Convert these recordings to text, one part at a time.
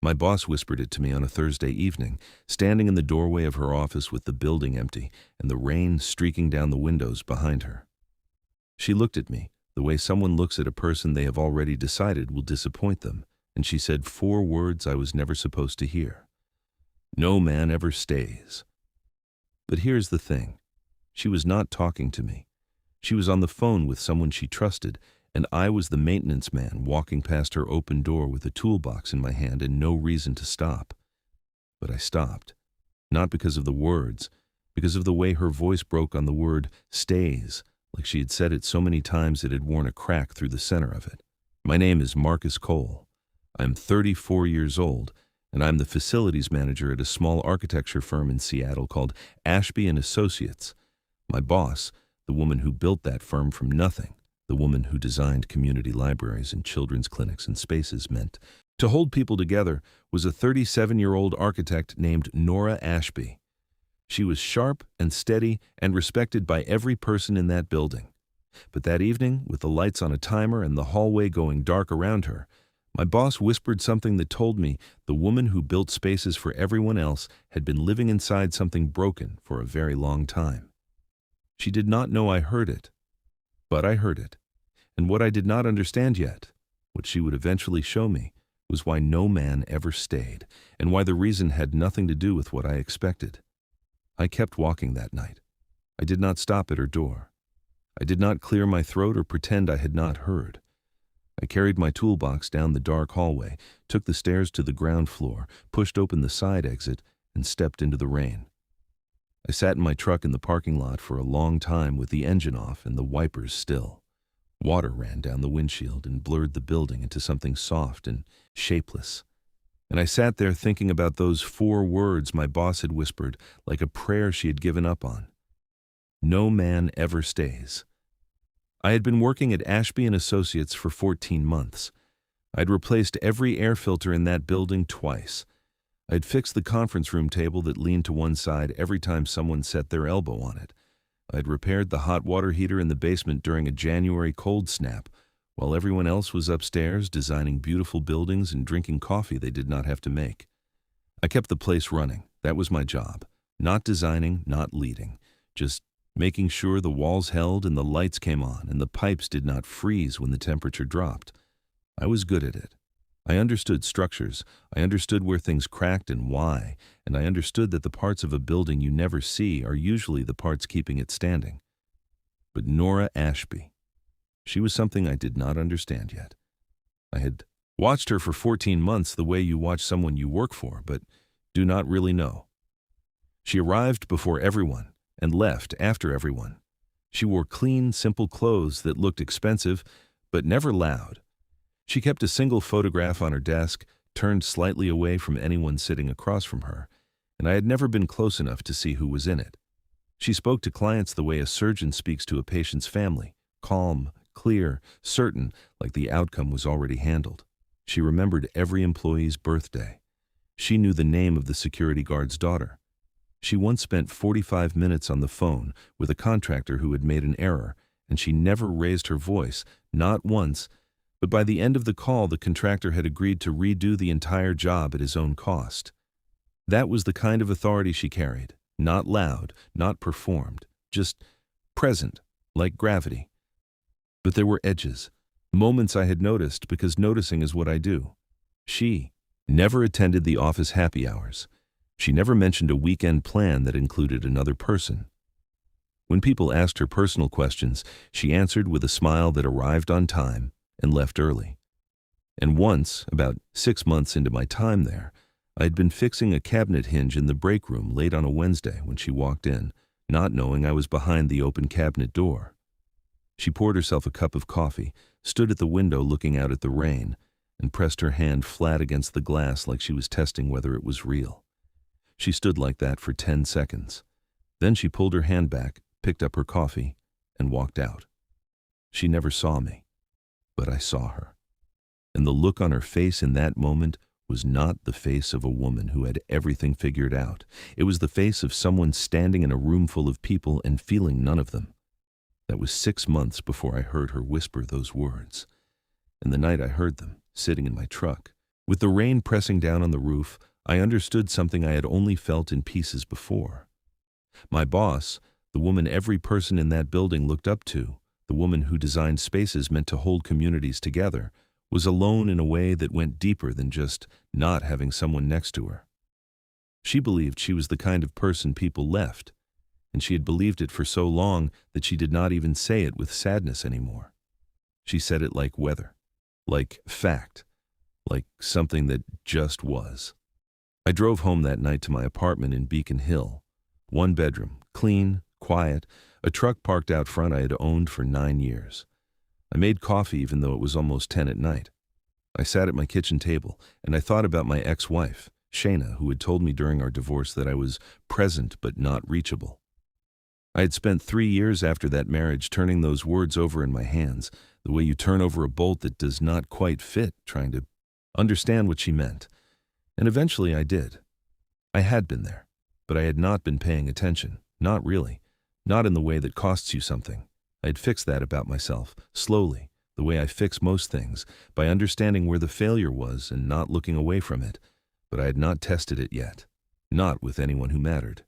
My boss whispered it to me on a Thursday evening, standing in the doorway of her office with the building empty and the rain streaking down the windows behind her. She looked at me, the way someone looks at a person they have already decided will disappoint them, and she said 4 words I was never supposed to hear. No man ever stays. But here's the thing. She was not talking to me. She was on the phone with someone she trusted, and I was the maintenance man walking past her open door with a toolbox in my hand and no reason to stop. But I stopped, not because of the words, because of the way her voice broke on the word stays, like she had said it so many times it had worn a crack through the center of it. My name is Marcus Cole. I'm 34 years old, and I'm the facilities manager at a small architecture firm in Seattle called Ashby and Associates. My boss, the woman who built that firm from nothing, the woman who designed community libraries and children's clinics and spaces meant to hold people together, was a 37-year-old architect named Nora Ashby. She was sharp and steady and respected by every person in that building. But that evening, with the lights on a timer and the hallway going dark around her, my boss whispered something that told me the woman who built spaces for everyone else had been living inside something broken for a very long time. She did not know I heard it, but I heard it. And what I did not understand yet, what she would eventually show me, was why no man ever stayed, and why the reason had nothing to do with what I expected. I kept walking that night. I did not stop at her door. I did not clear my throat or pretend I had not heard. I carried my toolbox down the dark hallway, took the stairs to the ground floor, pushed open the side exit, and stepped into the rain. I sat in my truck in the parking lot for a long time with the engine off and the wipers still. Water ran down the windshield and blurred the building into something soft and shapeless. And I sat there thinking about those 4 words my boss had whispered, like a prayer she had given up on. No man ever stays. I had been working at Ashby and Associates for 14 months. I'd replaced every air filter in that building twice. I'd fixed the conference room table that leaned to one side every time someone set their elbow on it. I'd repaired the hot water heater in the basement during a January cold snap, while everyone else was upstairs designing beautiful buildings and drinking coffee they did not have to make. I kept the place running. That was my job. Not designing, not leading. Just making sure the walls held and the lights came on and the pipes did not freeze when the temperature dropped. I was good at it. I understood structures, I understood where things cracked and why, and I understood that the parts of a building you never see are usually the parts keeping it standing. But Nora Ashby, she was something I did not understand yet. I had watched her for 14 months the way you watch someone you work for, but do not really know. She arrived before everyone and left after everyone. She wore clean, simple clothes that looked expensive, but never loud. She kept a single photograph on her desk, turned slightly away from anyone sitting across from her, and I had never been close enough to see who was in it. She spoke to clients the way a surgeon speaks to a patient's family, calm, clear, certain, like the outcome was already handled. She remembered every employee's birthday. She knew the name of the security guard's daughter. She once spent 45 minutes on the phone with a contractor who had made an error, and she never raised her voice, not once, but by the end of the call the contractor had agreed to redo the entire job at his own cost. That was the kind of authority she carried, not loud, not performed, just present, like gravity. But there were edges, moments I had noticed because noticing is what I do. She never attended the office happy hours. She never mentioned a weekend plan that included another person. When people asked her personal questions, she answered with a smile that arrived on time and left early. And once, about 6 months into my time there, I had been fixing a cabinet hinge in the break room late on a Wednesday when she walked in, not knowing I was behind the open cabinet door. She poured herself a cup of coffee, stood at the window looking out at the rain, and pressed her hand flat against the glass like she was testing whether it was real. She stood like that for 10 seconds. Then she pulled her hand back, picked up her coffee, and walked out. She never saw me, but I saw her. And the look on her face in that moment was not the face of a woman who had everything figured out. It was the face of someone standing in a room full of people and feeling none of them. That was 6 months before I heard her whisper those words. And the night I heard them, sitting in my truck, With the rain pressing down on the roof, I understood something I had only felt in pieces before. My boss, the woman every person in that building looked up to, the woman who designed spaces meant to hold communities together, was alone in a way that went deeper than just not having someone next to her. She believed she was the kind of person people left, and she had believed it for so long that she did not even say it with sadness anymore. She said it like weather, like fact, like something that just was. I drove home that night to my apartment in Beacon Hill. 1 bedroom, clean, quiet, a truck parked out front I had owned for 9 years. I made coffee even though it was almost 10 at night. I sat at my kitchen table, and I thought about my ex-wife, Shayna, who had told me during our divorce that I was present but not reachable. I had spent 3 years after that marriage turning those words over in my hands, the way you turn over a bolt that does not quite fit, trying to understand what she meant. And eventually I did. I had been there, but I had not been paying attention. Not really. Not in the way that costs you something. I had fixed that about myself, slowly, the way I fix most things, by understanding where the failure was and not looking away from it. But I had not tested it yet. Not with anyone who mattered.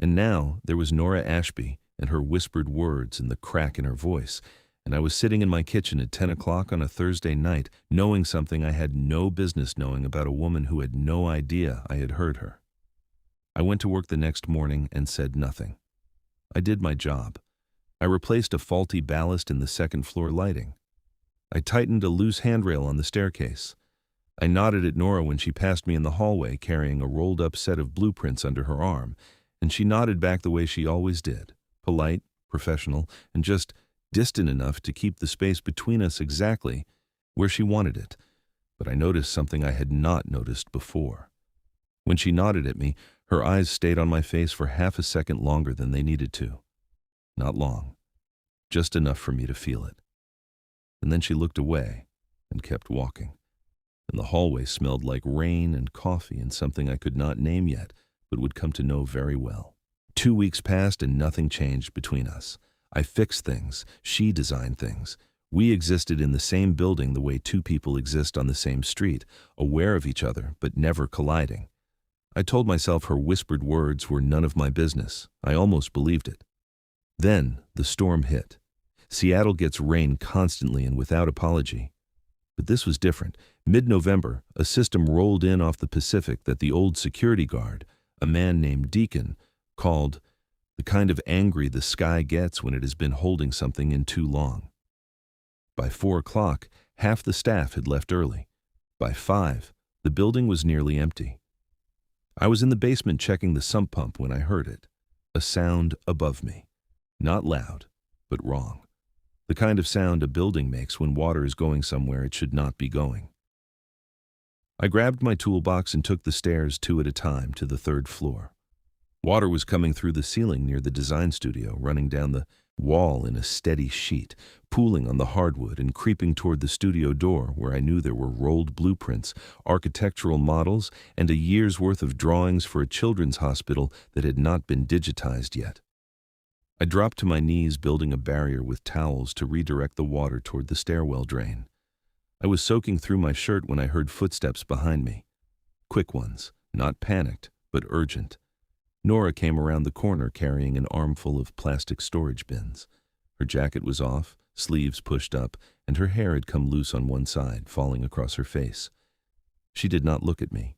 And now there was Nora Ashby and her whispered words and the crack in her voice, and I was sitting in my kitchen at 10 o'clock on a Thursday night, knowing something I had no business knowing about a woman who had no idea I had heard her. I went to work the next morning and said nothing. I did my job. I replaced a faulty ballast in the second-floor lighting. I tightened a loose handrail on the staircase. I nodded at Nora when she passed me in the hallway carrying a rolled-up set of blueprints under her arm, and she nodded back the way she always did, polite, professional, and just distant enough to keep the space between us exactly where she wanted it. But I noticed something I had not noticed before. When she nodded at me, her eyes stayed on my face for half a second longer than they needed to. Not long. Just enough for me to feel it. And then she looked away and kept walking. And the hallway smelled like rain and coffee and something I could not name yet, but would come to know very well. 2 weeks passed and nothing changed between us. I fixed things. She designed things. We existed in the same building the way two people exist on the same street, aware of each other, but never colliding. I told myself her whispered words were none of my business. I almost believed it. Then the storm hit. Seattle gets rain constantly and without apology. But this was different. Mid-November, a system rolled in off the Pacific that the old security guard, a man named Deacon, called the kind of angry the sky gets when it has been holding something in too long. By 4 o'clock, half the staff had left early. By 5, the building was nearly empty. I was in the basement checking the sump pump when I heard it. A sound above me. Not loud, but wrong. The kind of sound a building makes when water is going somewhere it should not be going. I grabbed my toolbox and took the stairs 2 at a time to the 3rd floor. Water was coming through the ceiling near the design studio, running down the wall in a steady sheet, pooling on the hardwood and creeping toward the studio door where I knew there were rolled blueprints, architectural models, and a year's worth of drawings for a children's hospital that had not been digitized yet. I dropped to my knees, building a barrier with towels to redirect the water toward the stairwell drain. I was soaking through my shirt when I heard footsteps behind me. Quick ones, not panicked, but urgent. Nora came around the corner carrying an armful of plastic storage bins. Her jacket was off, sleeves pushed up, and her hair had come loose on one side, falling across her face. She did not look at me.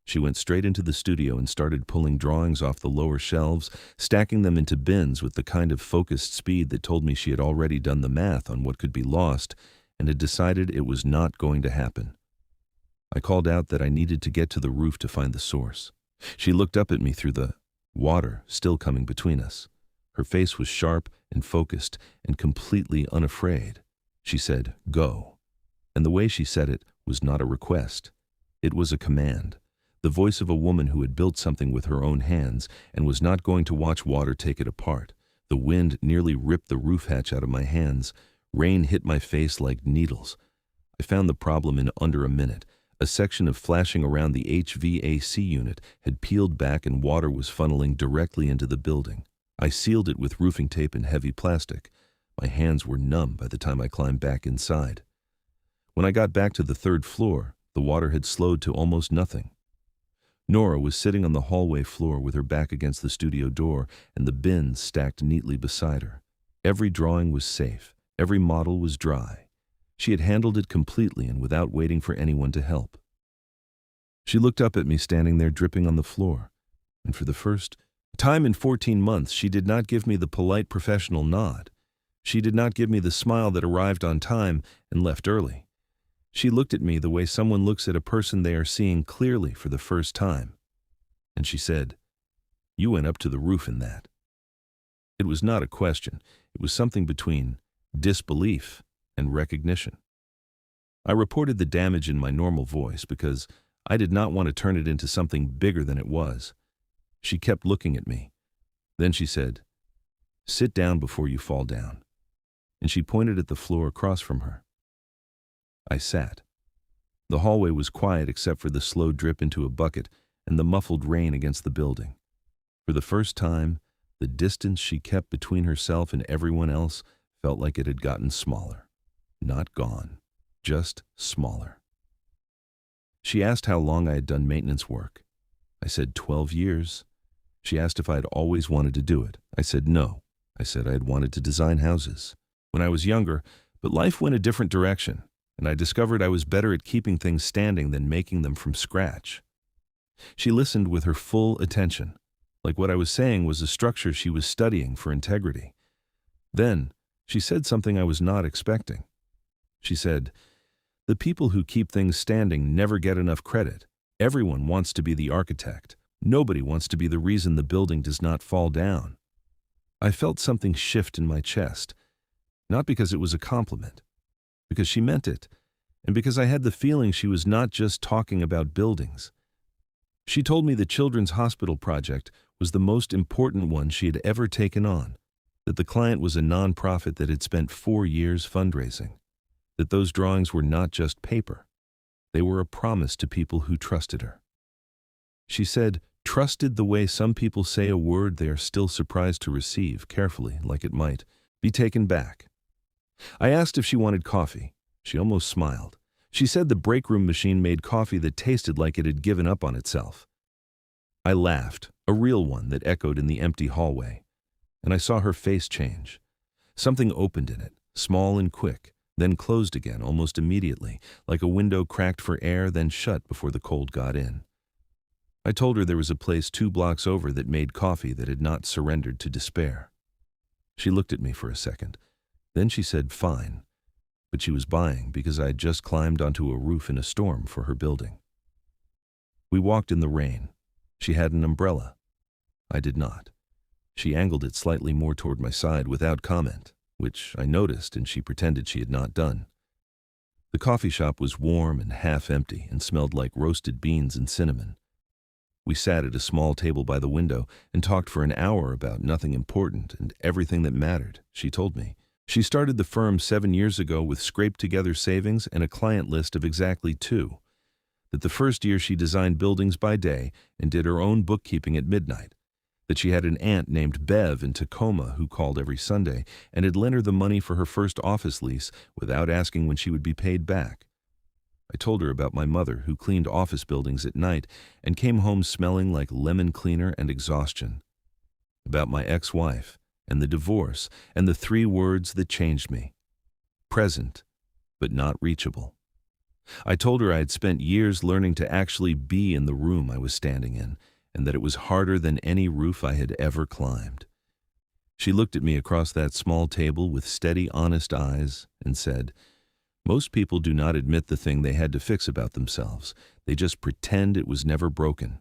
She went straight into the studio and started pulling drawings off the lower shelves, stacking them into bins with the kind of focused speed that told me she had already done the math on what could be lost and had decided it was not going to happen. I called out that I needed to get to the roof to find the source. She looked up at me through the water still coming between us. Her face was sharp and focused and completely unafraid. She said, "Go." And the way she said it was not a request. It was a command. The voice of a woman who had built something with her own hands and was not going to watch water take it apart. The wind nearly ripped the roof hatch out of my hands. Rain hit my face like needles. I found the problem in under a minute. A section of flashing around the HVAC unit had peeled back and water was funneling directly into the building. I sealed it with roofing tape and heavy plastic. My hands were numb by the time I climbed back inside. When I got back to the 3rd floor, The water had slowed to almost nothing. Nora was sitting on the hallway floor with her back against the studio door and the bins stacked neatly beside her. Every drawing was safe. Every model was dry. She had handled it completely and without waiting for anyone to help. She looked up at me standing there dripping on the floor, and for the first time in 14 months, she did not give me the polite professional nod. She did not give me the smile that arrived on time and left early. She looked at me the way someone looks at a person they are seeing clearly for the first time. And she said, "You went up to the roof in that." It was not a question. It was something between disbelief and recognition. I reported the damage in my normal voice because I did not want to turn it into something bigger than it was. She kept looking at me. Then she said, "Sit down before you fall down." And she pointed at the floor across from her. I sat. The hallway was quiet except for the slow drip into a bucket and the muffled rain against the building. For the first time, the distance she kept between herself and everyone else felt like it had gotten smaller. Not gone, just smaller. She asked how long I had done maintenance work. I said 12 years. She asked if I had always wanted to do it. I said no. I said I had wanted to design houses when I was younger, but life went a different direction, and I discovered I was better at keeping things standing than making them from scratch. She listened with her full attention, like what I was saying was a structure she was studying for integrity. Then, she said something I was not expecting. She said, "The people who keep things standing never get enough credit. Everyone wants to be the architect. Nobody wants to be the reason the building does not fall down." I felt something shift in my chest, not because it was a compliment, because she meant it, and because I had the feeling she was not just talking about buildings. She told me the Children's Hospital project was the most important one she had ever taken on, that the client was a nonprofit that had spent 4 years fundraising, that those drawings were not just paper. They were a promise to people who trusted her. She said, trusted the way some people say a word they are still surprised to receive carefully, like it might be taken back. I asked if she wanted coffee. She almost smiled. She said the break room machine made coffee that tasted like it had given up on itself. I laughed, a real one that echoed in the empty hallway, and I saw her face change. Something opened in it, small and quick, then closed again almost immediately, like a window cracked for air, then shut before the cold got in. I told her there was a place 2 blocks over that made coffee that had not surrendered to despair. She looked at me for a second. Then she said, "Fine." But she was buying because I had just climbed onto a roof in a storm for her building. We walked in the rain. She had an umbrella. I did not. She angled it slightly more toward my side without comment, which I noticed, and she pretended she had not done. The coffee shop was warm and half empty and smelled like roasted beans and cinnamon. We sat at a small table by the window and talked for an hour about nothing important and everything that mattered, she told me. She started the firm 7 years ago with scraped-together savings and a client list of exactly 2. That the first year she designed buildings by day and did her own bookkeeping at midnight. That she had an aunt named Bev in Tacoma who called every Sunday and had lent her the money for her first office lease without asking when she would be paid back. I told her about my mother who cleaned office buildings at night and came home smelling like lemon cleaner and exhaustion. About my ex-wife and the divorce and the 3 words that changed me. Present, but not reachable. I told her I had spent years learning to actually be in the room I was standing in, and that it was harder than any roof I had ever climbed. She looked at me across that small table with steady, honest eyes and said, "Most people do not admit the thing they had to fix about themselves. They just pretend it was never broken."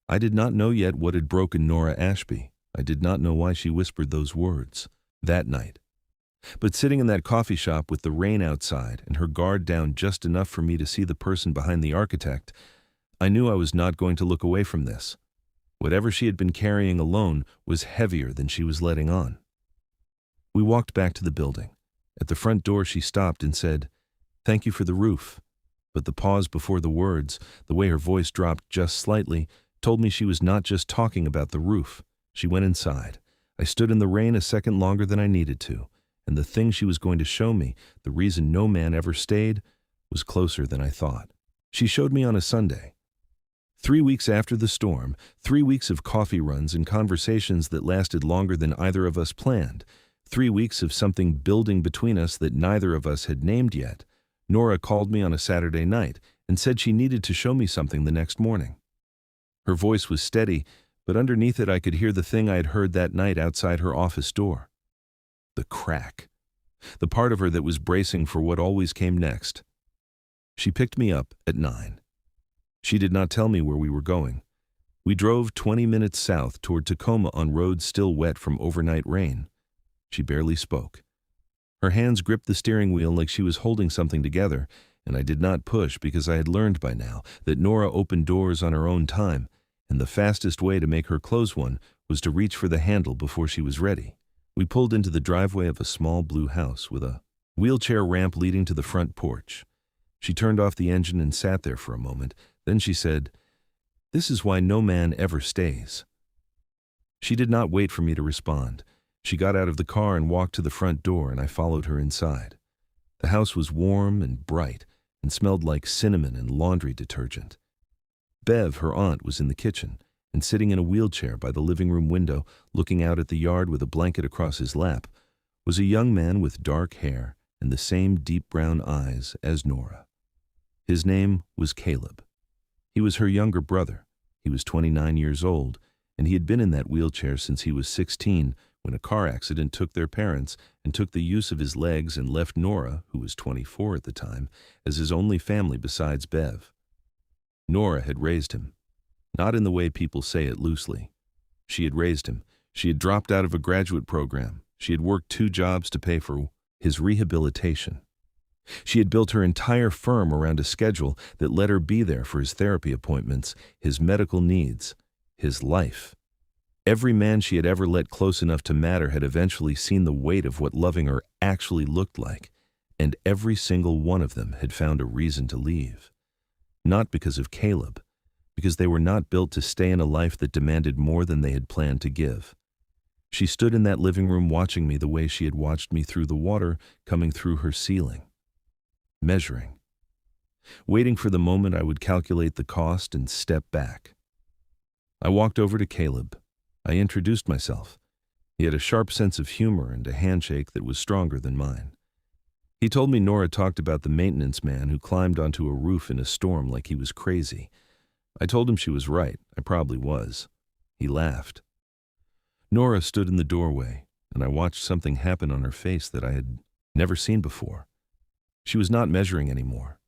I did not know yet what had broken Nora Ashby. I did not know why she whispered those words that night. But sitting in that coffee shop with the rain outside and her guard down just enough for me to see the person behind the architect, I knew I was not going to look away from this. Whatever she had been carrying alone was heavier than she was letting on. We walked back to the building. At the front door she stopped and said, "Thank you for the roof." But the pause before the words, the way her voice dropped just slightly, told me she was not just talking about the roof. She went inside. I stood in the rain a second longer than I needed to, and the thing she was going to show me, the reason no man ever stayed, was closer than I thought. She showed me on a Sunday. 3 weeks after the storm, 3 weeks of coffee runs and conversations that lasted longer than either of us planned, 3 weeks of something building between us that neither of us had named yet, Nora called me on a Saturday night and said she needed to show me something the next morning. Her voice was steady, but underneath it I could hear the thing I had heard that night outside her office door. The crack. The part of her that was bracing for what always came next. She picked me up at 9. She did not tell me where we were going. We drove 20 minutes south toward Tacoma on roads still wet from overnight rain. She barely spoke. Her hands gripped the steering wheel like she was holding something together, and I did not push because I had learned by now that Nora opened doors on her own time, and the fastest way to make her close one was to reach for the handle before she was ready. We pulled into the driveway of a small blue house with a wheelchair ramp leading to the front porch. She turned off the engine and sat there for a moment. Then she said, "This is why no man ever stays." She did not wait for me to respond. She got out of the car and walked to the front door, and I followed her inside. The house was warm and bright and smelled like cinnamon and laundry detergent. Bev, her aunt, was in the kitchen and sitting in a wheelchair by the living room window, looking out at the yard with a blanket across his lap, was a young man with dark hair and the same deep brown eyes as Nora. His name was Caleb. He was her younger brother. He was 29 years old, and he had been in that wheelchair since he was 16 when a car accident took their parents and took the use of his legs and left Nora, who was 24 at the time, as his only family besides Bev. Nora had raised him, not in the way people say it loosely. She had raised him. She had dropped out of a graduate program. She had worked 2 jobs to pay for his rehabilitation. She had built her entire firm around a schedule that let her be there for his therapy appointments, his medical needs, his life. Every man she had ever let close enough to matter had eventually seen the weight of what loving her actually looked like, and every single one of them had found a reason to leave. Not because of Caleb, because they were not built to stay in a life that demanded more than they had planned to give. She stood in that living room watching me the way she had watched me through the water coming through her ceiling. Measuring. Waiting for the moment I would calculate the cost and step back. I walked over to Caleb. I introduced myself. He had a sharp sense of humor and a handshake that was stronger than mine. He told me Nora talked about the maintenance man who climbed onto a roof in a storm like he was crazy. I told him she was right. I probably was. He laughed. Nora stood in the doorway, and I watched something happen on her face that I had never seen before. She was not measuring anymore.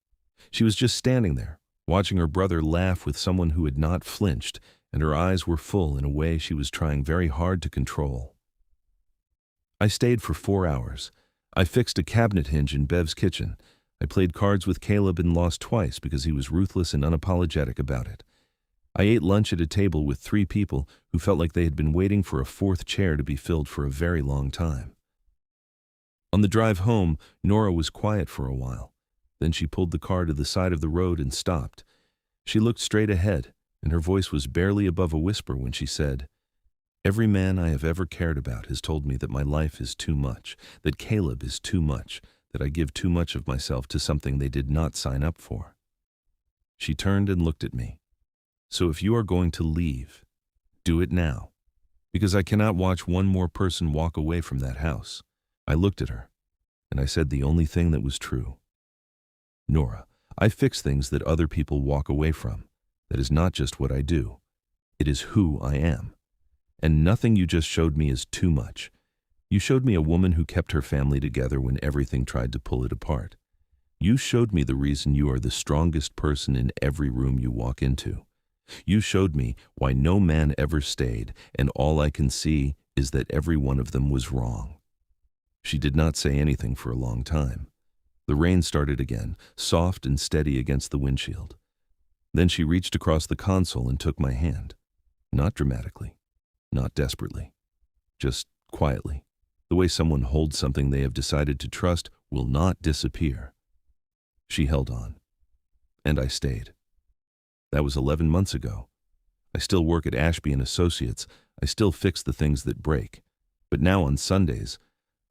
She was just standing there, watching her brother laugh with someone who had not flinched, and her eyes were full in a way she was trying very hard to control. I stayed for 4 hours. I fixed a cabinet hinge in Bev's kitchen. I played cards with Caleb and lost twice because he was ruthless and unapologetic about it. I ate lunch at a table with 3 people who felt like they had been waiting for a 4th chair to be filled for a very long time. On the drive home, Nora was quiet for a while. Then she pulled the car to the side of the road and stopped. She looked straight ahead, and her voice was barely above a whisper when she said, "Every man I have ever cared about has told me that my life is too much, that Caleb is too much, that I give too much of myself to something they did not sign up for." She turned and looked at me. "So if you are going to leave, do it now, because I cannot watch one more person walk away from that house." I looked at her, and I said the only thing that was true. "Nora, I fix things that other people walk away from. That is not just what I do. It is who I am. And nothing you just showed me is too much. You showed me a woman who kept her family together when everything tried to pull it apart. You showed me the reason you are the strongest person in every room you walk into. You showed me why no man ever stayed, and all I can see is that every one of them was wrong." She did not say anything for a long time. The rain started again, soft and steady against the windshield. Then she reached across the console and took my hand. Not dramatically, not desperately, just quietly, the way someone holds something they have decided to trust will not disappear. She held on, and I stayed. That was 11 months ago. I still work at Ashby and Associates. I still fix the things that break. But now on Sundays,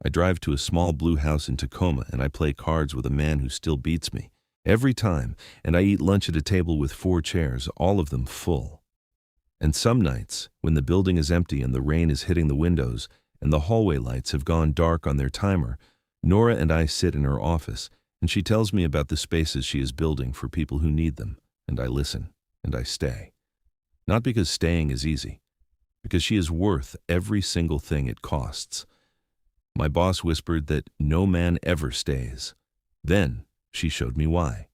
I drive to a small blue house in Tacoma and I play cards with a man who still beats me, Every time, and I eat lunch at a table with 4 chairs, all of them full. And some nights, when the building is empty and the rain is hitting the windows and the hallway lights have gone dark on their timer, Nora and I sit in her office, and she tells me about the spaces she is building for people who need them, and I listen, and I stay. Not because staying is easy, because she is worth every single thing it costs. My boss whispered that no man ever stays. Then she showed me why.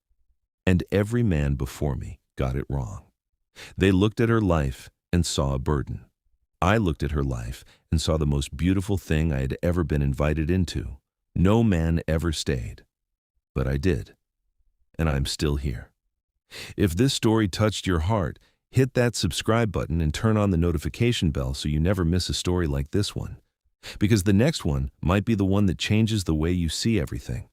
And every man before me got it wrong. They looked at her life and saw a burden. I looked at her life and saw the most beautiful thing I had ever been invited into. No man ever stayed. But I did. And I'm still here. If this story touched your heart, hit that subscribe button and turn on the notification bell so you never miss a story like this one. Because the next one might be the one that changes the way you see everything.